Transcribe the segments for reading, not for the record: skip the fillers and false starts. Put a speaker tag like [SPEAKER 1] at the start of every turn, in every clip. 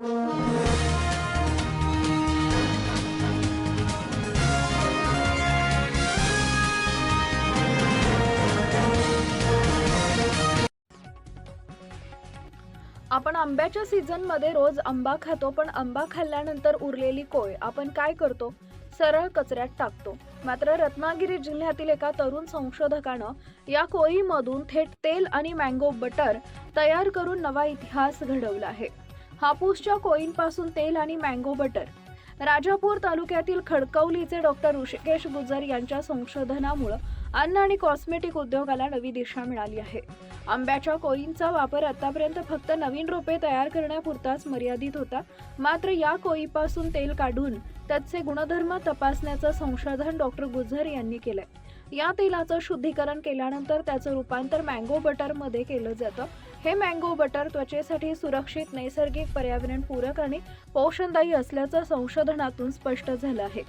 [SPEAKER 1] आपण आंब्याच्या सीझनमध्ये रोज आंबा खातो, पण आंबा खाल्ल्यानंतर उरलेली कोय आपण काय करतो? सरळ कचऱ्यात टाकतो. मात्र रत्नागिरी जिल्ह्यातील एका तरुण संशोधकानं या कोयीमधून थेट तेल आणि मँगो बटर तयार करून नवा इतिहास घडवला आहे. हापूसच्या कोयींपासून तेल आणि मँगो बटर. राजापूर तालुक्यातील खडकवलीचे डॉक्टर ऋषिकेश गुजर यांच्या संशोधनामुळे अन्न आणि कॉस्मेटिक उद्योगाला नवी दिशा मिळाली आहे. आंब्याच्या कोयींचा वापर आतापर्यंत फक्त नवीन रोपे तयार करण्यापुरताच मर्यादित होता. मात्र या कोयीपासून तेल काढून त्याचे गुणधर्म तपासण्याचं संशोधन डॉक्टर गुजर यांनी केलंय. या तेलाचं शुद्धीकरण केल्यानंतर त्याचं रूपांतर मँगो बटरमध्ये केलं जातं. हे मँगो बटर त्वचेसाठी सुरक्षित, नैसर्गिक, पर्यावरणपूरक आणि पोषणदायी असल्याचं संशोधनातून स्पष्ट झालं आहे.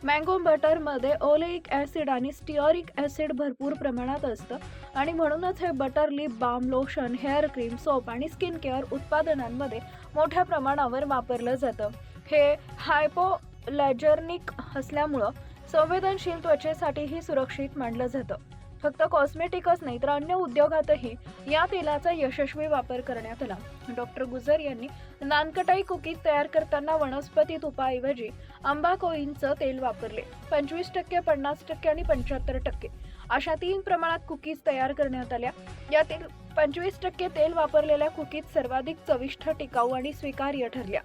[SPEAKER 1] मँगो बटरमध्ये ओलेइक ॲसिड आणि स्टिअरिक ॲसिड भरपूर प्रमाणात असतं आणि म्हणूनच हे butter lip balm, lotion, hair cream, soap आणि स्किन केअर उत्पादनांमध्ये मोठ्या प्रमाणावर वापरलं जातं. हे हायपोअलर्जेनिक असल्यामुळं संवेदनशील त्वचेसाठीही सुरक्षित मानलं जातं. फक्त कॉस्मेटिकच नाही तर अन्य उद्योगातही या तेलाचा यशस्वी वापर करण्यात आला. डॉक्टर गुजर यांनी नानकटाई कुकीज तयार करताना वनस्पती तुपाऐवजी आंबा कोयींचं तेल वापरले. 25%, 50% आणि 75% अशा 3 प्रमाणात कुकीज तयार करण्यात आल्या. यातील 25% तेल वापरलेल्या कुकीज सर्वाधिक चविष्ट, टिकाऊ आणि स्वीकार्य ठरल्या.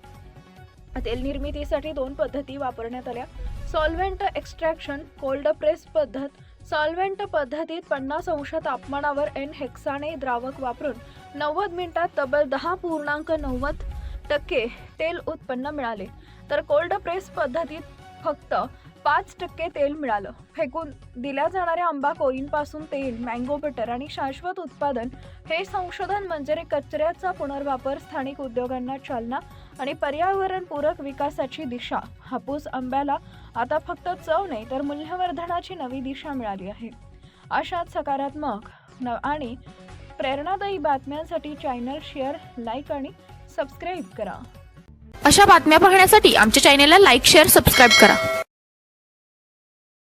[SPEAKER 1] तेल निर्मितीसाठी 2 पद्धती वापरण्यात आल्या. सॉल्व्हेंट एक्स्ट्रॅक्शन, कोल्ड प्रेस पद्धत. सॉल्व्हेंट पद्धतीत 50 अंश तापमानावर N-हेक्साने द्रावक वापरून 90 मिनिटात तब्बल 10.90% तेल उत्पन्न मिळाले. तर कोल्ड प्रेस पद्धतीत फक्त 5% तेल मिळालं. फेकून दिल्या जाणाऱ्या आंबा कोयींपासून तेल, मँगो बटर आणि शाश्वत उत्पादन. हे संशोधन म्हणजे कचऱ्याचा पुनर्वापर, स्थानिक उद्योगांना चालना आणि पर्यावरणपूरक विकासाची दिशा. हापूस आंब्याला आता फक्त चव नाही तर मूल्यवर्धनाची नवी दिशा मिळाली आहे. अशाच सकारात्मक आणि प्रेरणादायी बातम्यांसाठी चॅनल शेअर, लाईक आणि सबस्क्राईब करा.
[SPEAKER 2] अशा बातम्या पाहण्यासाठी आमच्या चॅनलला लाईक, शेअर, सबस्क्राईब करा.